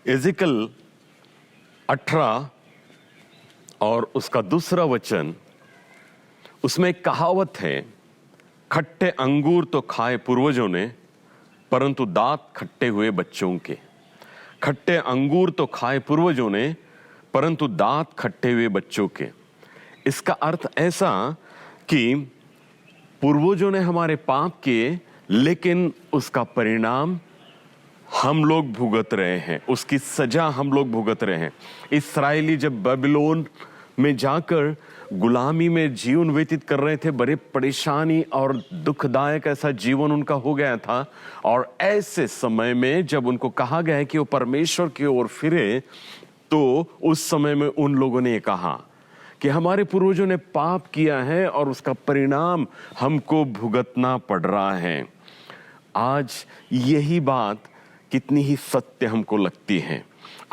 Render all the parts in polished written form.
एजिकल 18 और उसका दूसरा वचन, उसमें एक कहावत है, खट्टे अंगूर तो खाए पूर्वजों ने, परंतु दांत खट्टे हुए बच्चों के। खट्टे अंगूर तो खाए पूर्वजों ने, परंतु दांत खट्टे हुए बच्चों के। इसका अर्थ ऐसा कि पूर्वजों ने हमारे पाप किए, लेकिन उसका परिणाम हम लोग भुगत रहे हैं, उसकी सजा हम लोग भुगत रहे हैं। इस्राएली जब बेबीलोन में जाकर गुलामी में जीवन व्यतीत कर रहे थे, बड़े परेशानी और दुखदायक ऐसा जीवन उनका हो गया था। और ऐसे समय में जब उनको कहा गया है कि वो परमेश्वर की ओर फिरे, तो उस समय में उन लोगों ने कहा कि हमारे पूर्वजों ने पाप किया है और उसका परिणाम हमको भुगतना पड़ रहा है। आज यही बात कितनी ही सत्य हमको लगती है।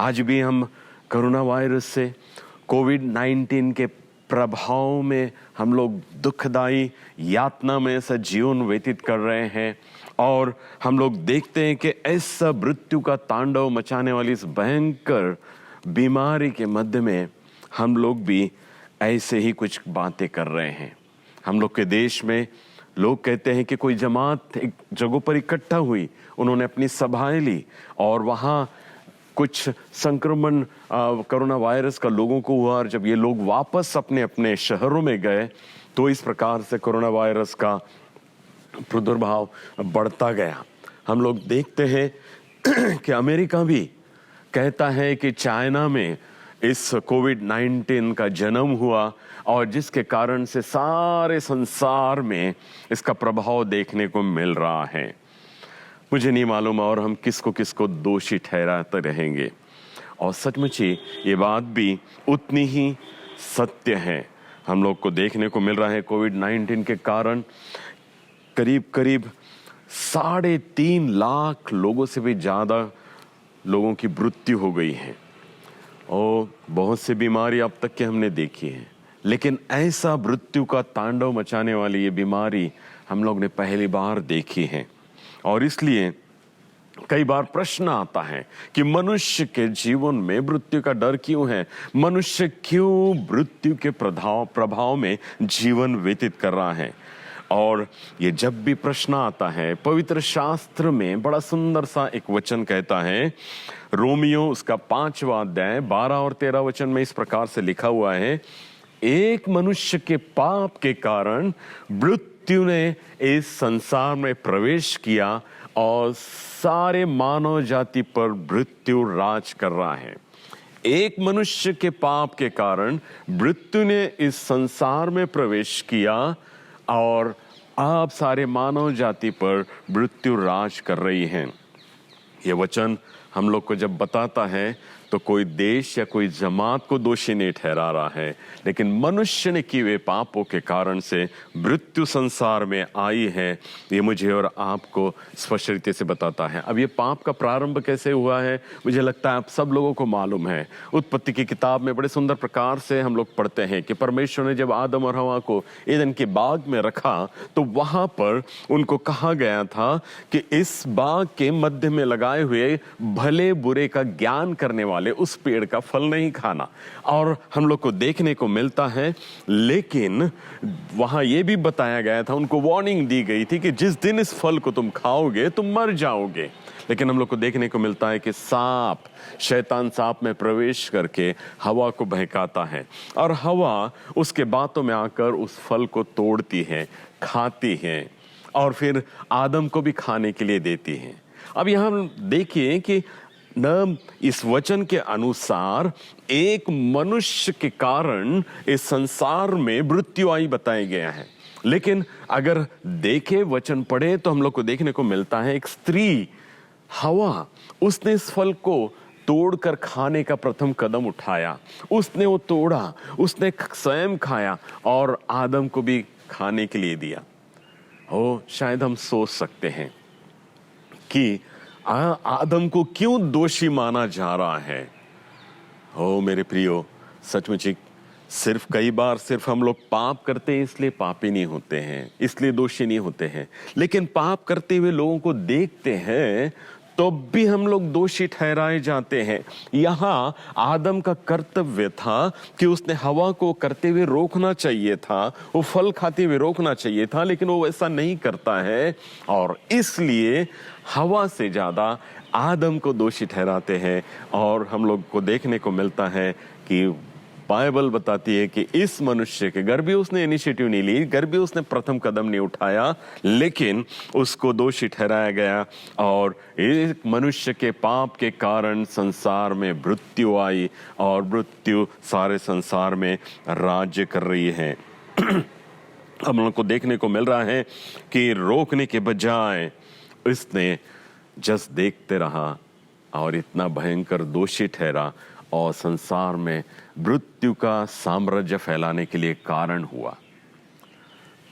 आज भी हम कोरोना वायरस से, कोविड-19 के प्रभाव में हम लोग दुखदाई यातना में ऐसा जीवन व्यतीत कर रहे हैं। और हम लोग देखते हैं कि ऐसा मृत्यु का तांडव मचाने वाली इस भयंकर बीमारी के मध्य में हम लोग भी ऐसे ही कुछ बातें कर रहे हैं। हम लोग के देश में लोग कहते हैं कि कोई जमात एक जगह पर इकट्ठा हुई, उन्होंने अपनी सभाएं ली और वहाँ कुछ संक्रमण कोरोना वायरस का लोगों को हुआ। और जब ये लोग वापस अपने अपने शहरों में गए, तो इस प्रकार से कोरोना वायरस का प्रादुर्भाव बढ़ता गया। हम लोग देखते हैं कि अमेरिका भी कहता है कि चाइना में इस कोविड-19 का जन्म हुआ और जिसके कारण से सारे संसार में इसका प्रभाव देखने को मिल रहा है। मुझे नहीं मालूम और हम किसको किसको दोषी ठहराते रहेंगे। और सचमुच ही ये बात भी उतनी ही सत्य है। हम लोग को देखने को मिल रहा है कोविड-19 के कारण करीब करीब 3.5 लाख लोगों से भी ज़्यादा लोगों की मृत्यु हो गई है। और बहुत सी बीमारी अब तक के हमने देखी है, लेकिन ऐसा मृत्यु का तांडव मचाने वाली ये बीमारी हम लोग ने पहली बार देखी है। और इसलिए कई बार प्रश्न आता है कि मनुष्य के जीवन में मृत्यु का डर क्यों है? मनुष्य क्यों मृत्यु के प्रभाव में जीवन व्यतीत कर रहा है? और ये जब भी प्रश्न आता है, पवित्र शास्त्र में बड़ा सुंदर सा एक वचन कहता है, रोमियो उसका 5वां अध्याय 12 और 13 वचन में इस प्रकार से लिखा हुआ है, एक मनुष्य के पाप के कारण मृत्यु ने इस संसार में प्रवेश किया और सारे मानव जाति पर मृत्यु राज कर रहा है। एक मनुष्य के पाप के कारण मृत्यु ने इस संसार में प्रवेश किया और आप सारे मानव जाति पर मृत्यु राज कर रही है। ये वचन हम लोग को जब बताता है तो कोई देश या कोई जमात को दोषी नहीं ठहरा रहा है, लेकिन मनुष्य ने किए हुए पापों के कारण से मृत्यु संसार में आई है। ये मुझे और आपको स्पष्ट रीति से बताता है। अब ये पाप का प्रारंभ कैसे हुआ है, मुझे लगता है आप सब लोगों को मालूम है। उत्पत्ति की किताब में बड़े सुंदर प्रकार से हम लोग पढ़ते हैं कि परमेश्वर ने जब आदम और हवा को एदन के बाग में रखा, तो वहां पर उनको कहा गया था कि इस बाग के मध्य में लगाए हुए भले बुरे का ज्ञान करने वाले उस पेड़ का फल नहीं खाना। और हम लोग को देखने को मिलता है, लेकिन वहां यह भी बताया गया था, उनको वार्निंग दी गई थी कि जिस दिन इस फल को तुम खाओगे तुम मर जाओगे। लेकिन हम लोग को देखने को मिलता है कि शैतान सांप में प्रवेश करके हवा को बहकाता है और हवा उसके बातों में आकर उस फल को तोड़ती है, खाती है और फिर आदम को भी खाने के लिए देती है। अब यहां देखिए कि न इस वचन के अनुसार एक मनुष्य के कारण इस संसार में मृत्यु आई बताया गया है, लेकिन अगर देखे वचन पढ़े तो हम लोग को देखने को मिलता है एक स्त्री हवा, उसने इस फल को तोड़कर खाने का प्रथम कदम उठाया। उसने वो तोड़ा, उसने स्वयं खाया और आदम को भी खाने के लिए दिया। शायद हम सोच सकते हैं कि आदम को क्यों दोषी माना जा रहा है। मेरे प्रियो, सचमुच सिर्फ कई बार सिर्फ हम लोग पाप करते हैं इसलिए पापी नहीं होते हैं, इसलिए दोषी नहीं होते हैं। लेकिन पाप करते हुए लोगों को देखते हैं तो भी हम लोग दोषी ठहराए जाते हैं। यहां आदम का कर्तव्य था कि उसने हवा को करते हुए रोकना चाहिए था, वो फल खाते हुए रोकना चाहिए था, लेकिन वो ऐसा नहीं करता है और इसलिए हवा से ज्यादा आदम को दोषी ठहराते हैं। और हम लोग को देखने को मिलता है कि बाइबल बताती है कि इस मनुष्य के घर भी उसने इनिशिएटिव नहीं ली, घर भी उसने प्रथम कदम नहीं उठाया, लेकिन उसको दोषी ठहराया गया और एक मनुष्य के पाप के कारण संसार में मृत्यु आई और मृत्यु सारे संसार में राज्य कर रही है। हम लोग को देखने को मिल रहा है कि रोकने के बजाय इसने जस्ट देखते रहा और इतना भयंकर दोषी ठहरा और संसार में मृत्यु का साम्राज्य फैलाने के लिए कारण हुआ।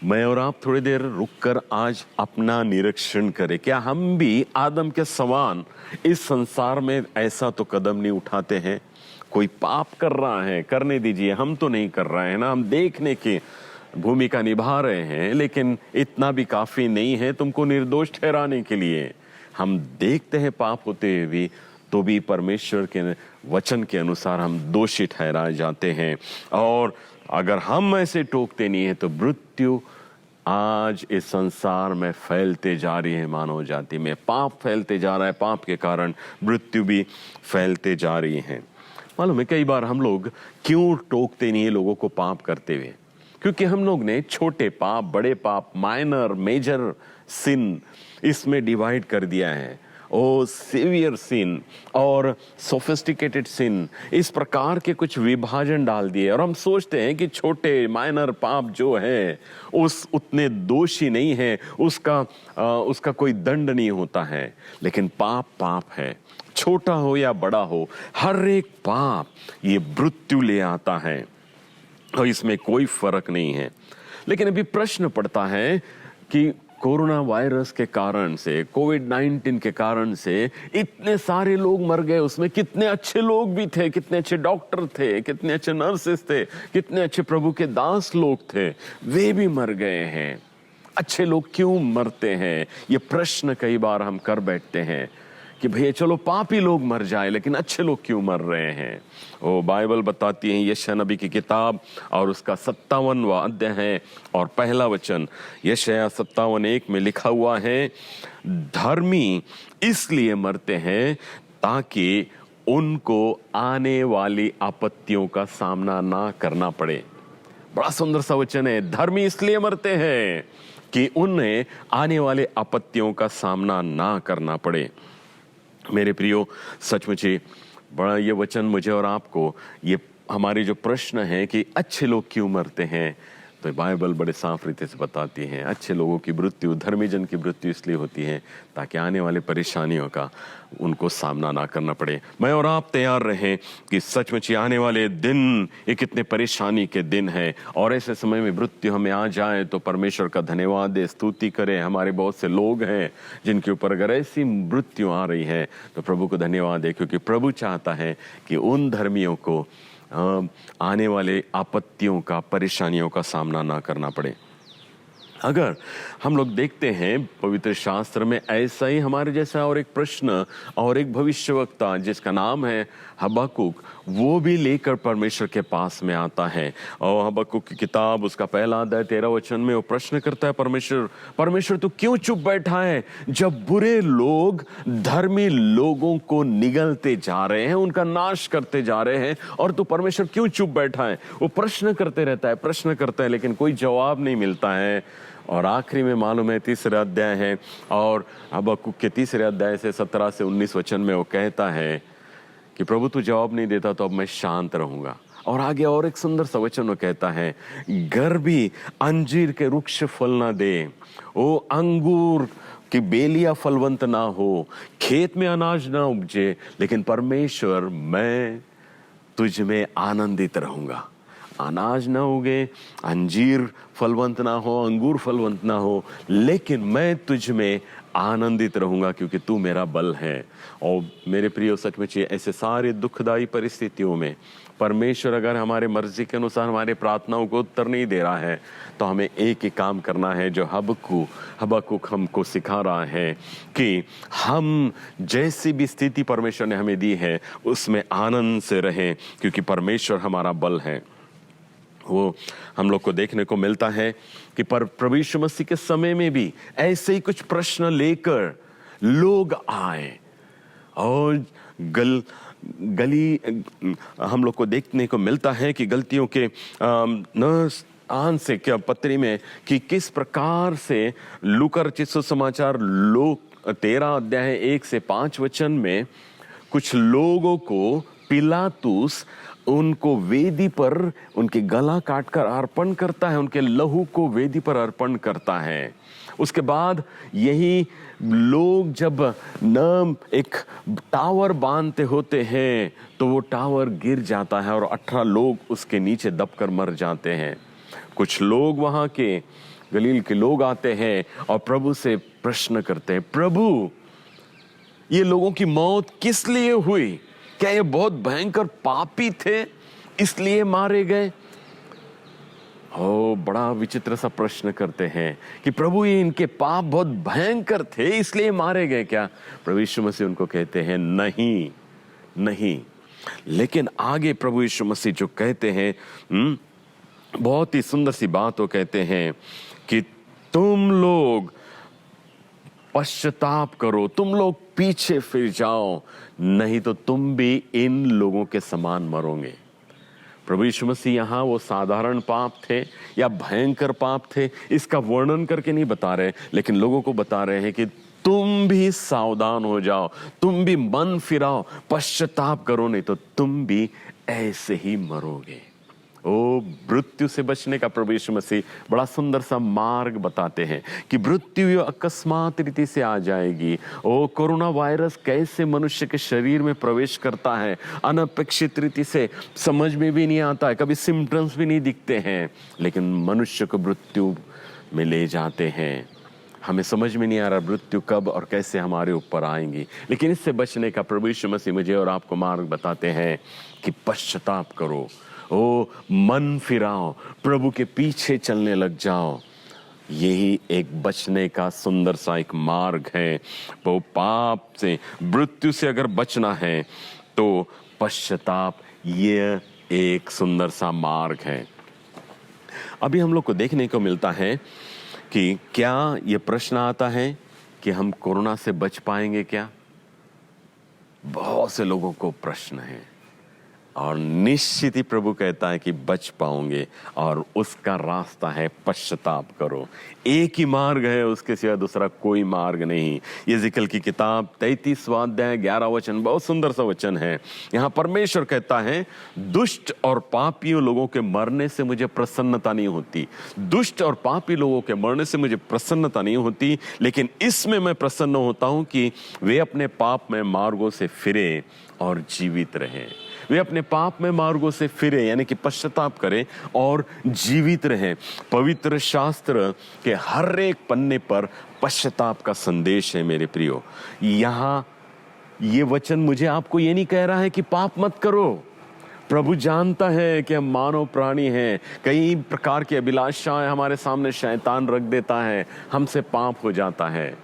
मैं और आप थोड़ी देर रुककर आज अपना निरीक्षण करें, क्या हम भी आदम के समान इस संसार में ऐसा तो कदम नहीं उठाते हैं? कोई पाप कर रहा है, करने दीजिए, हम तो नहीं कर रहे हैं ना, हम देखने की भूमिका निभा रहे हैं, लेकिन इतना भी काफी नहीं है तुमको निर्दोष ठहराने के लिए। हम देखते हैं पाप होते हुए भी, तो भी परमेश्वर के वचन के अनुसार हम दोषी ठहराए जाते हैं। और अगर हम ऐसे टोकते नहीं है तो मृत्यु आज इस संसार में फैलते जा रही है। मानव जाति में पाप फैलते जा रहा है, पाप के कारण मृत्यु भी फैलते जा रही है। मालूम है कई बार हम लोग क्यों टोकते नहीं है लोगों को पाप करते हुए? क्योंकि हम लोग ने छोटे पाप, बड़े पाप, माइनर, मेजर सिन इसमें डिवाइड कर दिया है। ओ सीवियर सिन और सोफिस्टिकेटेड सिन, इस प्रकार के कुछ विभाजन डाल दिए और हम सोचते हैं कि छोटे माइनर पाप जो है उस उतने दोषी नहीं है, उसका कोई दंड नहीं होता है। लेकिन पाप पाप है, छोटा हो या बड़ा हो, हर एक पाप ये मृत्यु ले आता है और इसमें कोई फर्क नहीं है। लेकिन अभी प्रश्न पड़ता है कि कोरोना वायरस के कारण से, कोविड-19 के कारण से इतने सारे लोग मर गए, उसमें कितने अच्छे लोग भी थे, कितने अच्छे डॉक्टर थे, कितने अच्छे नर्सेस थे, कितने अच्छे प्रभु के दास लोग थे, वे भी मर गए हैं। अच्छे लोग क्यों मरते हैं? ये प्रश्न कई बार हम कर बैठते हैं कि भैया चलो पापी लोग मर जाए, लेकिन अच्छे लोग क्यों मर रहे हैं? वो बाइबल बताती है यशायाह नबी की किताब और उसका 57वां अध्याय है और पहला वचन, यशायाह 57:1 में लिखा हुआ है, धर्मी इसलिए मरते हैं ताकि उनको आने वाली आपत्तियों का सामना ना करना पड़े। बड़ा सुंदर सा वचन है, धर्मी इसलिए मरते हैं कि उन्हें आने वाले आपत्तियों का सामना ना करना पड़े। मेरे प्रियो, सचमुच ही बड़ा ये वचन मुझे और आपको, ये हमारे जो प्रश्न है कि अच्छे लोग क्यों मरते हैं, तो बाइबल बड़े साफ रीति से बताती है अच्छे लोगों की मृत्यु, धर्मी जन की मृत्यु इसलिए होती है ताकि आने वाले परेशानियों का उनको सामना ना करना पड़े। मैं और आप तैयार रहें कि सचमुच ही आने वाले दिन ये कितने परेशानी के दिन है और ऐसे समय में मृत्यु हमें आ जाए तो परमेश्वर का धन्यवाद दे, स्तुति करें। हमारे बहुत से लोग हैं जिनके ऊपर अगर ऐसी मृत्यु आ रही है तो प्रभु को धन्यवाद दे, क्योंकि प्रभु चाहता है कि उन धर्मियों को आने वाले आपत्तियों का, परेशानियों का सामना ना करना पड़े। अगर हम लोग देखते हैं पवित्र शास्त्र में ऐसा ही हमारे जैसा और एक प्रश्न और एक भविष्यवक्ता जिसका नाम है हबक्कुक, वो भी लेकर परमेश्वर के पास में आता है। और हबक्कुक की किताब उसका पहला अध्याय 13 वचन में वो प्रश्न करता है, परमेश्वर तू क्यों चुप बैठा है जब बुरे लोग धर्मी लोगों को निगलते जा रहे हैं, उनका नाश करते जा रहे हैं, और तू परमेश्वर क्यों चुप बैठा है? वो प्रश्न करते रहता है, प्रश्न करता है, लेकिन कोई जवाब नहीं मिलता है। और आखिरी में मालूम है 3रा अध्याय है और हबक्कुक के 3रे अध्याय से 17 से 19 वचन में वो कहता है कि प्रभु तू जवाब नहीं देता तो अब मैं शांत रहूंगा। और आगे और एक सुंदर सा वचन वो कहता है, घर भी अंजीर के वृक्ष फल ना दे, वो अंगूर की बेलियां फलवंत ना हो, खेत में अनाज ना उपजे, लेकिन परमेश्वर मैं तुझ में आनंदित रहूंगा। अनाज ना उगे, अंजीर फलवंत ना हो, अंगूर फलवंत ना हो, लेकिन मैं तुझ में आनंदित रहूंगा क्योंकि तू मेरा बल है। और मेरे प्रियो, सचमुच ऐसे सारे दुखदाई परिस्थितियों में परमेश्वर अगर हमारे मर्जी के अनुसार हमारे प्रार्थनाओं को उत्तर नहीं दे रहा है तो हमें एक ही काम करना है जो हबक्कुक हमको सिखा रहा है कि हम जैसी भी स्थिति परमेश्वर ने हमें दी है उसमें आनंद से रहें, क्योंकि परमेश्वर हमारा बल है। वो हम लोग को देखने को मिलता है कि प्रभु यीशु मसीह के समय में भी ऐसे ही कुछ प्रश्न लेकर लोग आए और गली हम लोग को देखने को मिलता है कि गलतियों के आन से क्या पत्री में कि किस प्रकार से लूका रचित सुसमाचार 13 अध्याय 1 से 5 वचन में कुछ लोगों को पिलातुस उनको वेदी पर उनके गला काटकर अर्पण करता है, उनके लहू को वेदी पर अर्पण करता है। उसके बाद यही लोग जब न एक टावर बांधते होते हैं तो वो टावर गिर जाता है और 18 लोग उसके नीचे दबकर मर जाते हैं। कुछ लोग वहां के गलील के लोग आते हैं और प्रभु से प्रश्न करते हैं, प्रभु ये लोगों की मौत किस लिए हुई? क्या ये बहुत भयंकर पापी थे इसलिए मारे गए? ओ, बड़ा विचित्र सा प्रश्न करते हैं कि प्रभु ये इनके पाप बहुत भयंकर थे इसलिए मारे गए क्या? प्रभु यीशु मसीह उनको कहते हैं नहीं नहीं। लेकिन आगे प्रभु यीशु मसीह जो कहते हैं बहुत ही सुंदर सी बात वो कहते हैं कि तुम लोग पश्चाताप करो, तुम लोग पीछे फिर जाओ, नहीं तो तुम भी इन लोगों के समान मरोगे। प्रभु यीशु मसीह यहाँ वो साधारण पाप थे या भयंकर पाप थे इसका वर्णन करके नहीं बता रहे, लेकिन लोगों को बता रहे हैं कि तुम भी सावधान हो जाओ, तुम भी मन फिराओ, पश्चाताप करो, नहीं तो तुम भी ऐसे ही मरोगे। ओ, मृत्यु से बचने का प्रभु यीशु मसीह बड़ा सुंदर सा मार्ग बताते हैं कि मृत्यु अकस्मात रीति से आ जाएगी। ओ, कोरोना वायरस कैसे मनुष्य के शरीर में प्रवेश करता है, अनपेक्षित रीति से समझ में भी नहीं आता है, कभी सिम्टम्स भी नहीं दिखते हैं, लेकिन मनुष्य को मृत्यु में ले जाते हैं। हमें समझ में नहीं आ रहा मृत्यु कब और कैसे हमारे ऊपर आएंगी, लेकिन इससे बचने का प्रभु यीशु मसीह मुझे और आपको मार्ग बताते हैं कि पश्चाताप करो, ओ मन फिराओ, प्रभु के पीछे चलने लग जाओ। यही एक बचने का सुंदर सा एक मार्ग है। वो पाप से, मृत्यु से अगर बचना है तो पश्चाताप ये एक सुंदर सा मार्ग है। अभी हम लोग को देखने को मिलता है कि क्या ये प्रश्न आता है कि हम कोरोना से बच पाएंगे क्या? बहुत से लोगों को प्रश्न है और निश्चित ही प्रभु कहता है कि बच पाओगे और उसका रास्ता है पश्चाताप करो। एक ही मार्ग है, उसके सिवा दूसरा कोई मार्ग नहीं। यिजकेल की किताब 33वां अध्याय 11 वचन बहुत सुंदर सा वचन है। यहाँ परमेश्वर कहता है दुष्ट और पापी लोगों के मरने से मुझे प्रसन्नता नहीं होती, दुष्ट और पापी लोगों के मरने से मुझे प्रसन्नता नहीं होती, लेकिन इसमें मैं प्रसन्न होता हूं कि वे अपने पाप में मार्गों से फिरे और जीवित रहे। वे अपने पाप में मार्गों से फिरे यानी कि पश्चाताप करें और जीवित रहें। पवित्र शास्त्र के हर एक पन्ने पर पश्चाताप का संदेश है मेरे प्रियो। यहाँ ये वचन मुझे आपको ये नहीं कह रहा है कि पाप मत करो। प्रभु जानता है कि हम मानव प्राणी हैं, कई प्रकार की अभिलाषाएं हमारे सामने शैतान रख देता है, हमसे पाप हो जाता है।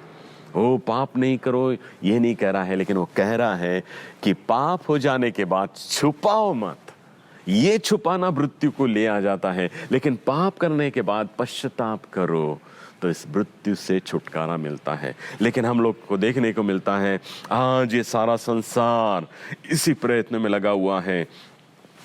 ओ, पाप नहीं करो ये नहीं कह रहा है, लेकिन वो कह रहा है कि पाप हो जाने के बाद छुपाओ मत। ये छुपाना मृत्यु को ले आ जाता है, लेकिन पाप करने के बाद पश्चाताप करो तो इस मृत्यु से छुटकारा मिलता है। लेकिन हम लोग को देखने को मिलता है आज ये सारा संसार इसी प्रयत्न में लगा हुआ है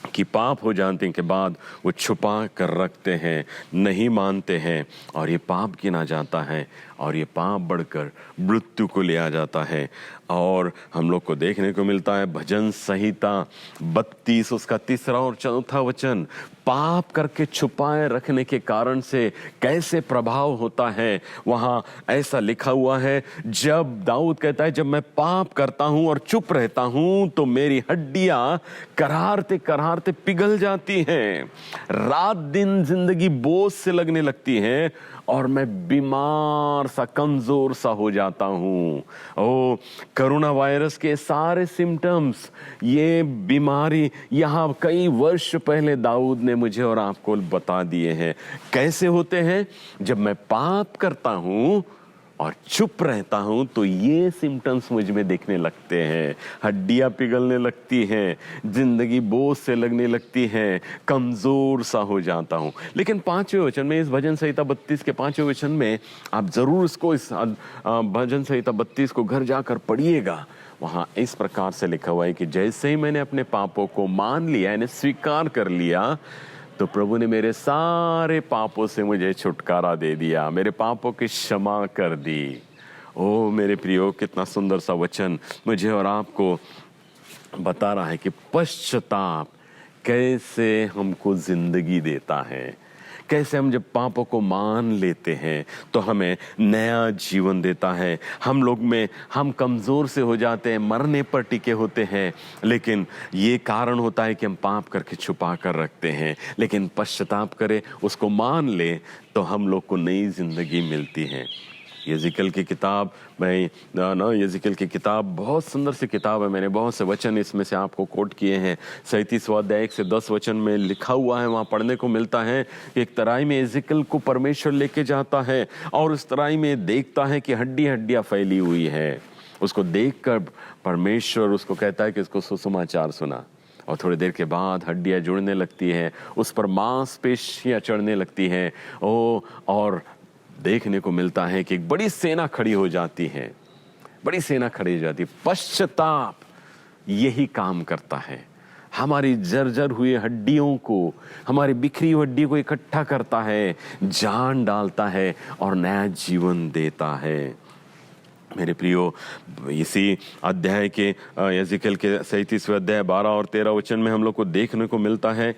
कि पाप हो जाने के बाद वो छुपा कर रखते हैं, नहीं मानते हैं, और ये पाप गिना जाता है और ये पाप बढ़कर मृत्यु को ले आ जाता है। और हम लोग को देखने को मिलता है भजन संहिता 32 उसका 3 और 4 वचन, पाप करके छुपाए रखने के कारण से कैसे प्रभाव होता है। वहां ऐसा लिखा हुआ है, जब दाऊद कहता है जब मैं पाप करता हूं और चुप रहता हूं तो मेरी हड्डियां कराहते कराहते इमारतें पिघल जाती हैं, रात दिन जिंदगी बोझ से लगने लगती है और मैं बीमार सा, कमजोर सा हो जाता हूं। ओ, कोरोना वायरस के सारे सिम्टम्स, ये बीमारी यहाँ कई वर्ष पहले दाऊद ने मुझे और आपको बता दिए हैं। कैसे होते हैं? जब मैं पाप करता हूं और चुप रहता हूं तो ये सिम्टम्स मुझ में दिखने लगते हैं। हड्डियां पिघलने लगती हैं, जिंदगी बोझ से लगने लगती है, कमजोर सा हो जाता हूं। लेकिन 5वें वचन में, इस भजन संहिता 32 के 5वें वचन में, आप जरूर इसको, इस भजन संहिता 32 को घर जाकर पढ़िएगा। वहां इस प्रकार से लिखा हुआ है कि जैसे ही मैंने अपने पापों को मान लिया, यानी स्वीकार कर लिया, तो प्रभु ने मेरे सारे पापों से मुझे छुटकारा दे दिया, मेरे पापों की क्षमा कर दी। ओ मेरे प्रियो, कितना सुंदर सा वचन मुझे और आपको बता रहा है कि पश्चाताप कैसे हमको जिंदगी देता है, कैसे हम जब पापों को मान लेते हैं तो हमें नया जीवन देता है। हम कमजोर से हो जाते हैं, मरने पर टिके होते हैं, लेकिन ये कारण होता है कि हम पाप करके छुपा कर रखते हैं। लेकिन पश्चाताप करें, उसको मान ले, तो हम लोग को नई जिंदगी मिलती है। यजिकल की किताब, यजिकल की किताब बहुत सुंदर सी किताब है। मैंने बहुत से वचन इसमें से आपको कोट किए हैं। 37वां अध्याय 1 से 10 वचन में लिखा हुआ है, वहाँ पढ़ने को मिलता है कि एक तराई में यजिकल को परमेश्वर लेके जाता है और उस तराई में देखता है कि हड्डियाँ फैली हुई है। उसको देखकर परमेश्वर उसको कहता है कि इसको सुसमाचार सुना। और थोड़ी देर के बाद हड्डियाँ जुड़ने लगती हैं, उस पर मांसपेशियाँ चढ़ने लगती हैं। और देखने को मिलता है कि एक बड़ी सेना खड़ी हो जाती है, बड़ी सेना खड़ी हो जाती है। पश्चाताप यही काम करता है, हमारी जर्जर हुई हड्डियों को, हमारी बिखरी हुई हड्डी को इकट्ठा करता है, जान डालता है और नया जीवन देता है। मेरे प्रियो, इसी अध्याय के, यजिकल के 37वें अध्याय 12 और 13 वचन में हम लोग को देखने को मिलता है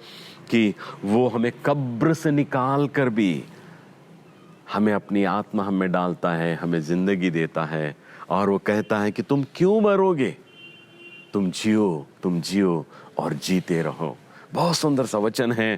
कि वो हमें कब्र से निकाल कर भी हमें अपनी आत्मा हमें डालता है, हमें जिंदगी देता है। और वो कहता है कि तुम क्यों मरोगे, तुम जियो और जीते रहो। बहुत सुंदर सा वचन है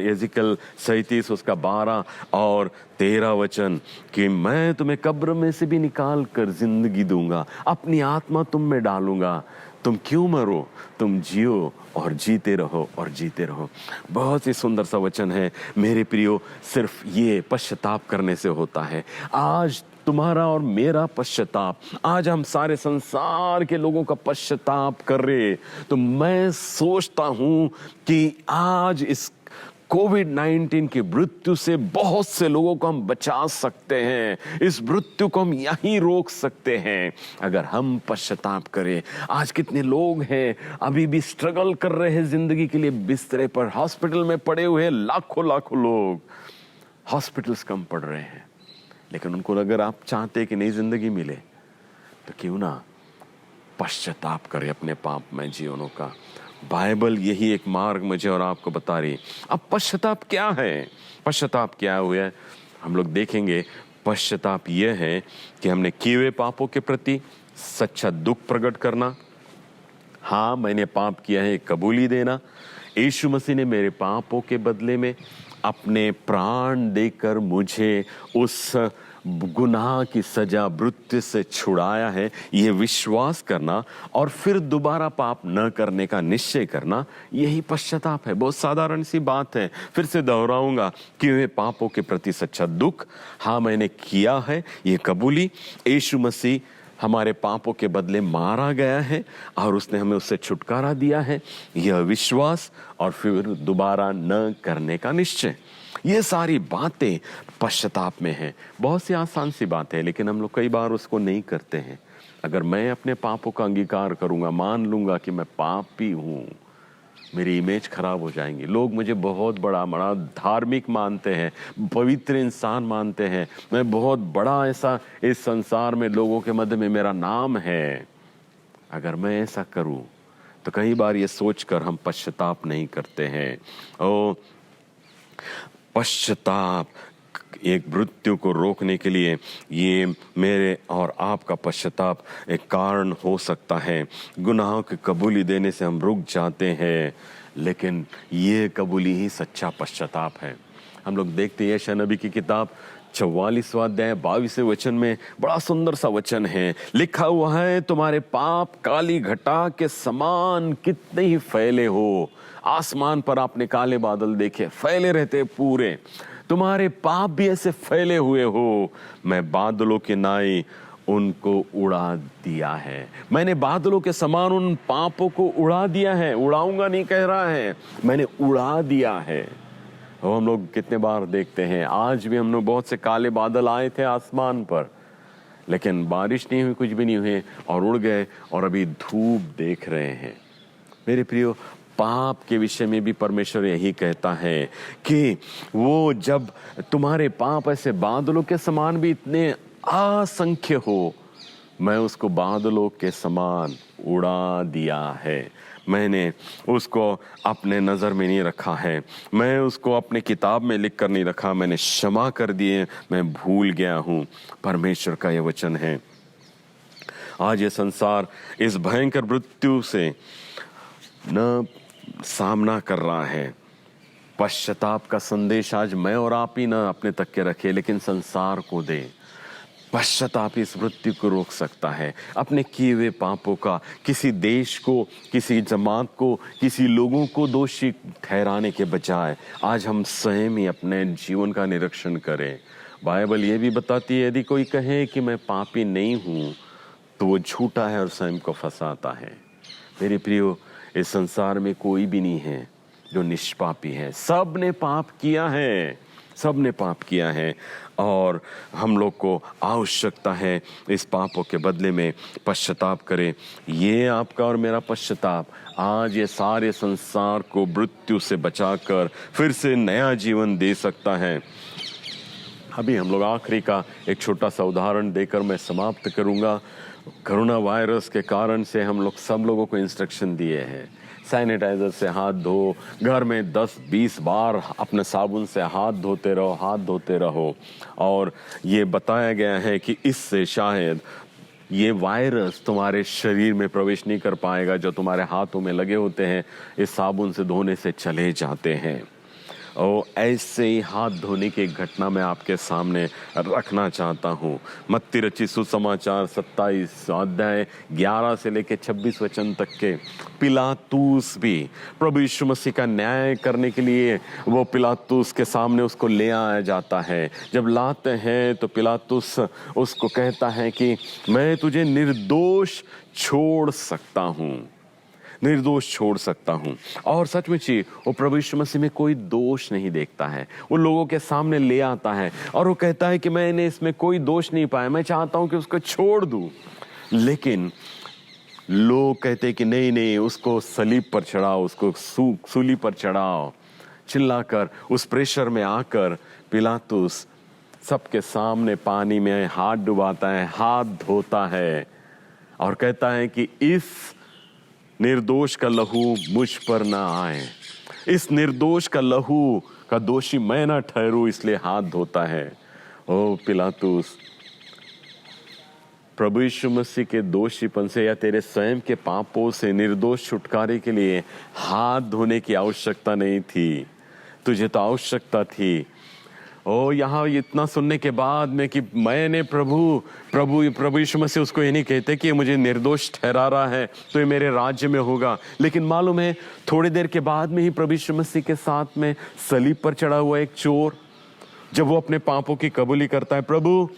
यजिकल 37 उसका 12 और 13 वचन कि मैं तुम्हें कब्र में से भी निकाल कर जिंदगी दूंगा, अपनी आत्मा तुम में डालूंगा। तुम क्यों मरो, तुम जियो और जीते रहो और जीते रहो। बहुत ही सुंदर सा वचन है मेरे प्रियो। सिर्फ ये पश्चाताप करने से होता है। आज तुम्हारा और मेरा पश्चाताप, आज हम सारे संसार के लोगों का पश्चाताप कर रहे, तो मैं सोचता हूं कि आज इस कोविड-19 की मृत्यु से बहुत से लोगों को हम बचा सकते हैं। इस मृत्यु को हम यहीं रोक सकते हैं अगर हम पश्चाताप करें। आज कितने लोग हैं अभी भी स्ट्रगल कर रहे हैं जिंदगी के लिए, बिस्तरे पर, हॉस्पिटल में पड़े हुए हैं। लाखों लोग हॉस्पिटल्स कम पड़ रहे हैं, लेकिन उनको अगर आप चाहते कि नई जिंदगी मिले तो क्यों ना पश्चाताप करें अपने पापमय जीवनों का। बाइबल यही एक मार्ग मुझे और आपको बता रही। अब पश्चाताप क्या है, पश्चाताप क्या हुआ है हम लोग देखेंगे। पश्चाताप यह है कि हमने किए हुए पापों के प्रति सच्चा दुख प्रकट करना। हाँ, मैंने पाप किया है, कबूली देना। यीशु मसीह ने मेरे पापों के बदले में अपने प्राण देकर मुझे उस गुनाह की सजा, मृत्यु से छुड़ाया है, यह विश्वास करना और फिर दोबारा पाप न करने का निश्चय करना, यही पश्चाताप है। बहुत साधारण सी बात है, फिर से दोहराऊंगा कि वे पापों के प्रति सच्चा दुख, हाँ मैंने किया है, ये कबूली। यीशु मसीह हमारे पापों के बदले मारा गया है और उसने हमें उससे छुटकारा दिया है, यह विश्वास, और फिर दोबारा न करने का निश्चय। ये सारी बातें पश्चाताप में हैं। बहुत सी आसान सी बात है, लेकिन हम लोग कई बार उसको नहीं करते हैं। अगर मैं अपने पापों का अंगीकार करूंगा, मान लूंगा कि मैं पापी हूं, मेरी इमेज खराब हो जाएंगी। लोग मुझे बहुत बड़ा धार्मिक मानते हैं, पवित्र इंसान मानते हैं, मैं बहुत बड़ा ऐसा इस संसार में लोगों के मध्य में मेरा नाम है। अगर मैं ऐसा करूं तो कई बार ये सोचकर हम पश्चाताप नहीं करते हैं। पश्चाताप एक मृत्यु को रोकने के लिए, ये मेरे और आपका पश्चाताप एक कारण हो सकता है। गुनाहों की कबूली देने से हम रुक जाते हैं, लेकिन ये कबूली ही सच्चा पश्चाताप है। हम लोग देखते हैं यशायाह नबी की किताब 44वां अध्याय 22वें वचन में बड़ा सुंदर सा वचन है, लिखा हुआ है, तुम्हारे पाप काली घटा के समान कितने ही फैले हो। आसमान पर आपने काले बादल देखे, फैले रहते पूरे, तुम्हारे पाप भी ऐसे फैले हुए हो। मैं बादलों के नाई उनको उड़ा दिया है। मैंने बादलों के समान उन पापों को उड़ा दिया है। उड़ाऊंगा नहीं कह रहा है, मैंने उड़ा दिया है। और हम लोग कितने बार देखते हैं, आज भी हम लोग बहुत से काले बादल आए थे आसमान पर, लेकिन बारिश नहीं हुई, कुछ भी नहीं हुए और उड़ गए, और अभी धूप देख रहे हैं। मेरे प्रियो, पाप के विषय में भी परमेश्वर यही कहता है कि वो जब तुम्हारे पाप ऐसे बादलों के समान भी इतने असंख्य हो, मैं उसको बादलों के समान उड़ा दिया है। मैंने उसको अपने नज़र में नहीं रखा है, मैं उसको अपने किताब में लिख कर नहीं रखा, मैंने क्षमा कर दिए, मैं भूल गया हूँ। परमेश्वर का यह वचन है। आज ये संसार इस भयंकर मृत्यु से न सामना कर रहा है। पश्चाताप का संदेश आज मैं और आप ही ना अपने तक के रखे, लेकिन संसार को दे। पश्चाताप इस मृत्यु को रोक सकता है। अपने किए हुए पापों का किसी देश को, किसी जमात को, किसी लोगों को दोषी ठहराने के बजाय आज हम स्वयं ही अपने जीवन का निरीक्षण करें। बाइबल ये भी बताती है, यदि कोई कहे कि मैं पापी नहीं हूँ, तो वो झूठा है और स्वयं को फंसाता है। मेरे प्रियो, इस संसार में कोई भी नहीं है जो निष्पापी है। सब ने पाप किया है, सब ने पाप किया है, और हम लोग को आवश्यकता है इस पापों के बदले में पश्चाताप करें। ये आपका और मेरा पश्चाताप आज ये सारे संसार को मृत्यु से बचाकर फिर से नया जीवन दे सकता है। अभी हम लोग आखिरी का एक छोटा सा उदाहरण देकर मैं समाप्त करूंगा। कोरोना वायरस के कारण से हम लोग सब लोगों को इंस्ट्रक्शन दिए हैं, सैनिटाइजर से हाथ धो, घर में 10-20 बार अपने साबुन से हाथ धोते रहो, हाथ धोते रहो। और ये बताया गया है कि इससे शायद ये वायरस तुम्हारे शरीर में प्रवेश नहीं कर पाएगा, जो तुम्हारे हाथों में लगे होते हैं इस साबुन से धोने से चले जाते हैं। और ऐसे ही हाथ धोने की एक घटना मैं आपके सामने रखना चाहता हूँ। मत्ती रचित सुसमाचार 27 अध्याय 11 से लेकर 26 वचन तक के पिलातूस भी प्रभु यीशु मसीह का न्याय करने के लिए वो पिलातूस के सामने उसको ले आया जाता है। जब लाते हैं तो पिलातूस उसको कहता है कि मैं तुझे निर्दोष छोड़ सकता हूँ, निर्दोष छोड़ सकता हूं। और सचमुच ही वो प्रभु यीशु मसीह में कोई दोष नहीं देखता है, वो लोगों के सामने ले आता है और वो कहता है कि मैंने इसमें कोई दोष नहीं पाया, मैं चाहता हूं कि उसको छोड़ दूं। लेकिन लोग कहते हैं कि नहीं नहीं, उसको सलीब पर चढ़ाओ, उसको सूली पर चढ़ाओ। चिल्लाकर उस प्रेशर में आकर पिलातुस सबके सामने पानी में हाथ डुबाता है, हाथ धोता है और कहता है कि इस निर्दोष का लहू मुझ पर ना आए, इस निर्दोष का लहू का दोषी मैं ना ठहरूं, इसलिए हाथ धोता है। ओ पिलातुस, प्रभु यीशु मसीह के दोषीपन से या तेरे स्वयं के पापों से निर्दोष छुटकारे के लिए हाथ धोने की आवश्यकता नहीं थी, तुझे तो आवश्यकता थी। ओ यहाँ इतना सुनने के बाद में कि मैंने प्रभु यीशु मसीह उसको ये नहीं कहते कि मुझे निर्दोष ठहरा रहा है तो ये मेरे राज्य में होगा। लेकिन मालूम है थोड़ी देर के बाद में ही प्रभु यीशु मसीह के साथ में सलीब पर चढ़ा हुआ एक चोर, जब वो अपने पापों की कबूली करता है, प्रभु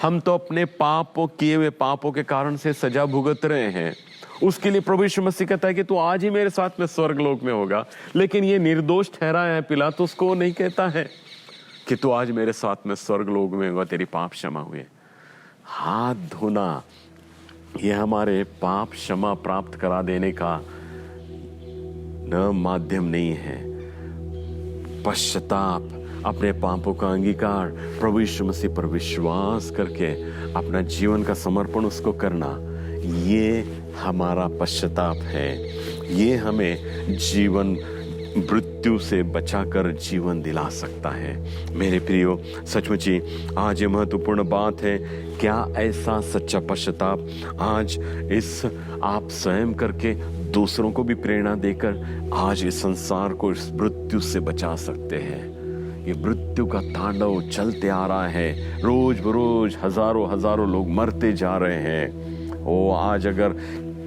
हम तो अपने पापों किए हुए पापों के कारण से सजा भुगत रहे हैं, उसके लिए प्रभु यीशु मसीह कहता है कि तू आज ही मेरे साथ में स्वर्ग लोक में होगा। लेकिन ये निर्दोष ठहरा है पिलातुस को नहीं कहता है कि तू आज मेरे साथ में स्वर्ग लोक में होगा, तेरी पाप क्षमा हुए। हाथ धोना ये हमारे पाप क्षमा प्राप्त करा देने का न माध्यम नहीं है। पश्चाताप, अपने पापों का अंगीकार, प्रभु यीशु मसीह पर विश्वास करके अपना जीवन का समर्पण उसको करना, ये हमारा पश्चाताप है। ये हमें जीवन मृत्यु से बचाकर जीवन दिला सकता है। मेरे प्रियो, सचमुच ही आज ये महत्वपूर्ण बात है। क्या ऐसा सच्चा पश्चाताप आज इस आप स्वयं करके दूसरों को भी प्रेरणा देकर आज इस संसार को इस मृत्यु से बचा सकते हैं। ये मृत्यु का तांडव चलते आ रहा है, रोज बरोज हजारों हजारों लोग मरते जा रहे हैं। ओ आज अगर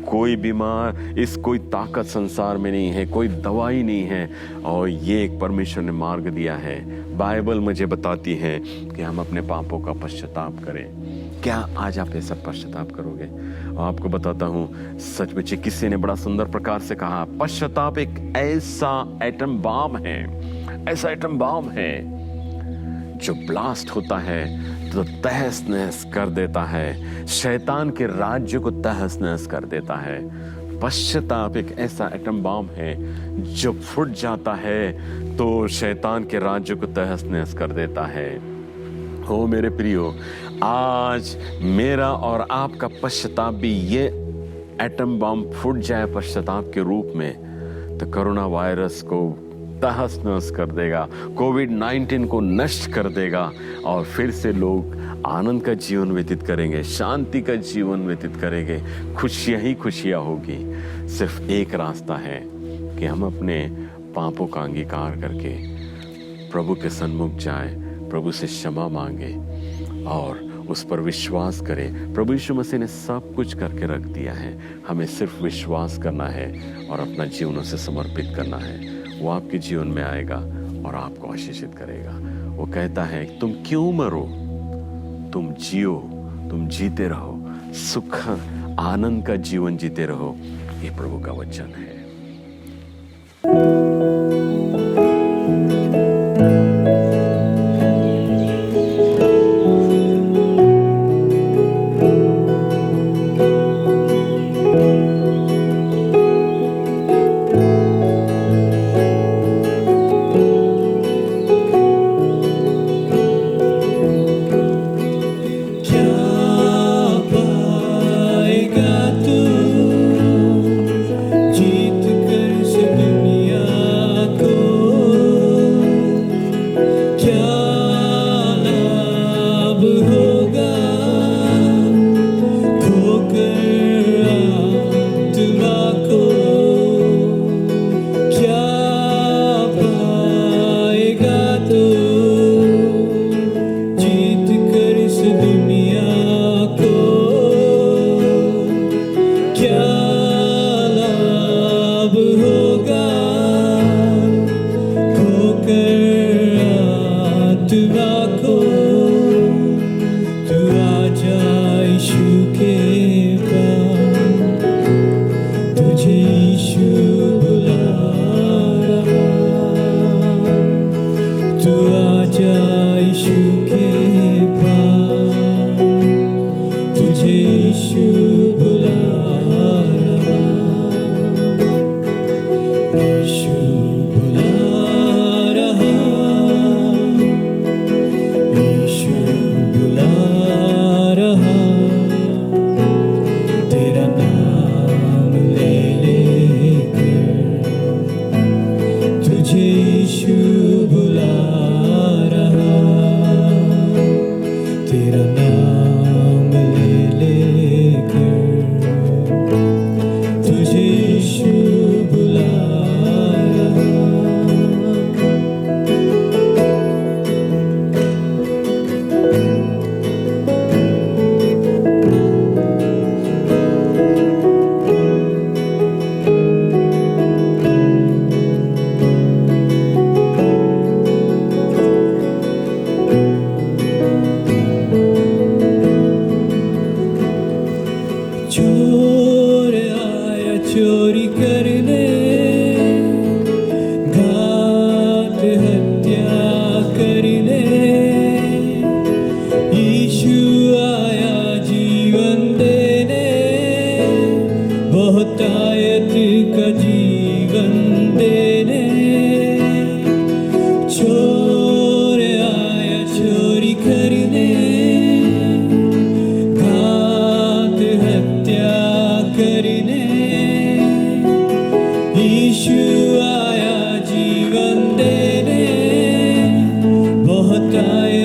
कोई बीमार, इस कोई ताकत संसार में नहीं है, कोई दवाई नहीं है, और ये एक परमेश्वर ने मार्ग दिया है। बाइबल मुझे बताती है कि हम अपने पापों का पश्चाताप करें। क्या आज आप ऐसा पश्चाताप करोगे? आपको बताता हूँ, सच में किसी ने बड़ा सुंदर प्रकार से कहा, पश्चाताप एक ऐसा एटम बम है, ऐसा एटम बम है जो ब्लास्ट होता है तो तहस नहस कर देता है, शैतान के राज्य को तहस नहस कर देता है। पश्चाताप एक ऐसा एटम बम है जो फूट जाता है तो शैतान के राज्य को तहस नहस कर देता है। हो मेरे प्रियो, आज मेरा और आपका पश्चाताप भी ये एटम बम फूट जाए पश्चाताप के रूप में, तो कोरोना वायरस को तहस नहस कर देगा, कोविड-19 को नष्ट कर देगा, और फिर से लोग आनंद का जीवन व्यतीत करेंगे, शांति का जीवन व्यतीत करेंगे, खुशियां ही खुशियां होगी। सिर्फ एक रास्ता है कि हम अपने पापों का अंगीकार करके प्रभु के सन्मुख जाएं, प्रभु से क्षमा मांगे और उस पर विश्वास करें। प्रभु यीशु मसीह ने सब कुछ करके रख दिया है, हमें सिर्फ विश्वास करना है और अपना जीवन उसे समर्पित करना है। वो आपके जीवन में आएगा और आपको आशीषित करेगा। वो कहता है, तुम क्यों मरो, तुम जियो, तुम जीते रहो, सुख आनंद का जीवन जीते रहो। ये प्रभु का वचन है।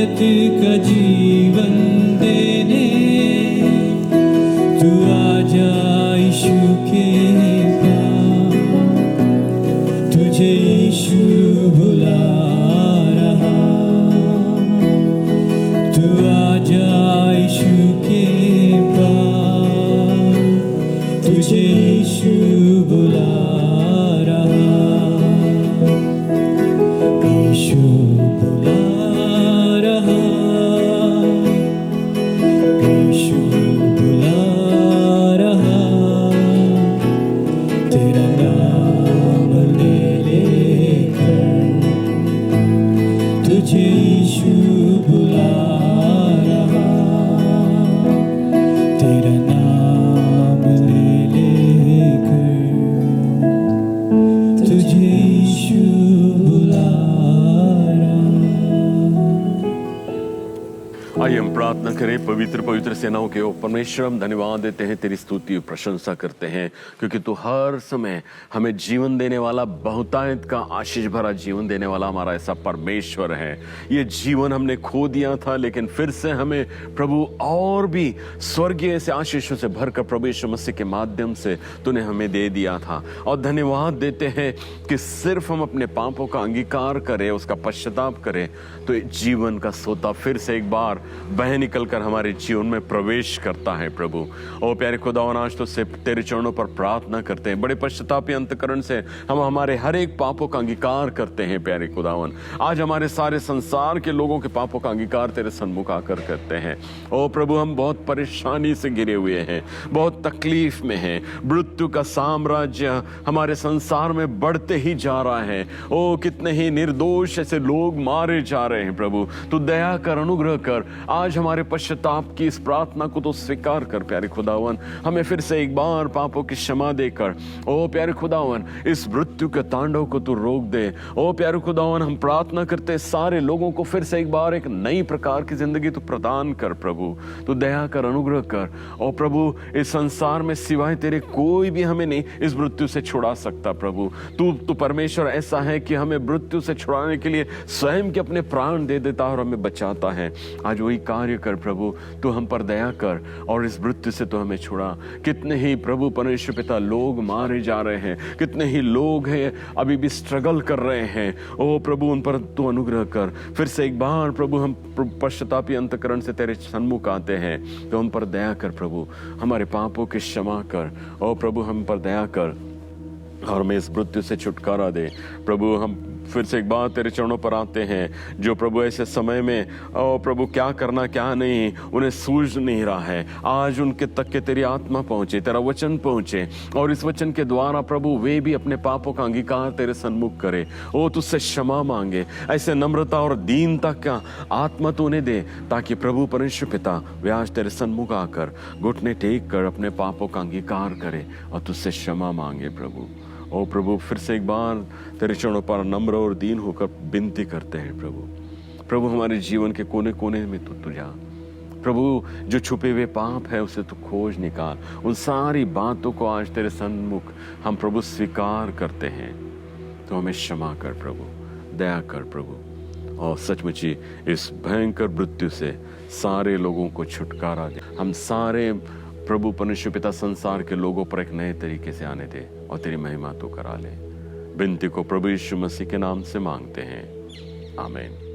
अमृत का जीवन देने तू आजा यीशु के पास, तुझे यीशु बुला रहा, तू आजा यीशु के पास, तुझे यीशु बुला रहा, यीशु बुला रहा, यीशु बुला रहा, तेरा नाम ले लेकर तुझे यीशु बुला रहा, तेरा नाम ले लेकर तुझे यीशु बुला रहा। आइए हम प्रार्थना करें। पवित्र पवित्र सेनाओं के ओ परमेश्वर, हम धन्यवाद देते हैं, तेरी स्तुति और प्रशंसा करते हैं, क्योंकि तू हर समय हमें जीवन देने वाला, बहुतायत का आशीष भरा जीवन देने वाला हमारा ऐसा परमेश्वर है। ये जीवन हमने खो दिया था, लेकिन फिर से हमें प्रभु और भी स्वर्गीय ऐसे आशीषों से भरकर प्रभु यीशु मसीह के माध्यम से तूने हमें दे दिया था। और धन्यवाद देते हैं कि सिर्फ हम अपने पापों का अंगीकार करें, उसका पश्चाताप करें, तो जीवन का सोता फिर से एक बार बह निकलकर हमारे जीवन में प्रवेश करता है। प्रभु ओ प्यारे खुदावन, आज तो से तेरे चरणों पर प्रार्थना करते हैं, बड़े पश्चातापी अंतकरण से हम हमारे हर एक पापों का अंगीकार करते हैं। प्यारे खुदावन, आज हमारे सारे संसार के लोगों के पापों का अंगीकार तेरे सन्मुख आकर करते हैं। ओ प्रभु, हम बहुत परेशानी से घिरे हुए हैं, बहुत तकलीफ में हैं, मृत्यु का साम्राज्य हमारे संसार में बढ़ते ही जा रहा है। ओ कितने ही निर्दोष ऐसे लोग मारे जा रहे हैं। प्रभु तू दया कर, अनुग्रह कर, आज हमारे पश्चाताप की इस प्रार्थना को तो स्वीकार कर। प्यारे खुदावन, हमें फिर से एक बार पापों की क्षमा देकर ओ प्यारे खुदावन, इस मृत्यु के तांडव को तू रोक दे। ओ प्यारे खुदावन, हम प्रार्थना करते सारे लोगों को फिर से एक बार एक नई प्रकार की जिंदगी तू प्रदान कर। प्रभु तू दया कर, अनुग्रह कर। ओ प्रभु, इस संसार में सिवाय तेरे कोई भी हमें नहीं इस मृत्यु से छुड़ा सकता। प्रभु तू परमेश्वर ऐसा है कि हमें मृत्यु से छुड़ाने के लिए स्वयं के अपने प्राण दे देता और हमें बचाता है। आज वही कार्य कर प्रभु, तू हम पर दया कर और इस मृत्यु से तो हमें छुड़ा। कितने ही प्रभु परमेश्वर पिता लोग मारे जा रहे हैं, कितने ही लोग हैं अभी भी स्ट्रगल कर रहे हैं। ओ प्रभु, उन पर तू अनुग्रह कर। फिर से एक बार प्रभु हम पश्चातापी अंतकरण से तेरे सन्मुख आते हैं, तो हम पर दया कर प्रभु, हमारे पापों की क्षमा कर। ओ प्रभु, हम पर दया कर और हमें इस मृत्यु से छुटकारा दे। प्रभु हम फिर से एक बार तेरे चरणों पर आते हैं, जो प्रभु ऐसे समय में ओ प्रभु क्या करना क्या नहीं उन्हें सूझ नहीं रहा है, आज उनके तक के तेरी आत्मा पहुंचे, तेरा वचन पहुंचे, और इस वचन के द्वारा प्रभु वे भी अपने पापों का अंगीकार तेरे सन्मुख करे। ओ तुझसे क्षमा मांगे, ऐसे नम्रता और दीनता का आत्मा तू उन्हें दे, ताकि प्रभु परमेश्वर पिता वे आज तेरे सन्मुख आकर घुटने टेक कर अपने पापों का अंगीकार करे और तुझसे क्षमा मांगे। प्रभु ओ प्रभु, फिर से एक बार तेरे चरणों पर नम्र और दीन होकर विनती करते हैं। प्रभु हमारे जीवन के कोने कोने में तू जा। प्रभु जो छुपे हुए पाप है उसे तू खोज निकाल। उन सारी बातों को आज तेरे सन्मुख हम प्रभु स्वीकार करते हैं, तो हमें क्षमा कर प्रभु, दया कर प्रभु, और सचमुच ही इस भयंकर मृत्यु से सारे लोगों को छुटकारा दे। हम सारे प्रभु परमेश्वर पिता संसार के लोगों पर एक नए तरीके से आने दे और तेरी महिमा तो करा ले। विनती को प्रभु यीशु मसीह के नाम से मांगते हैं, आमीन।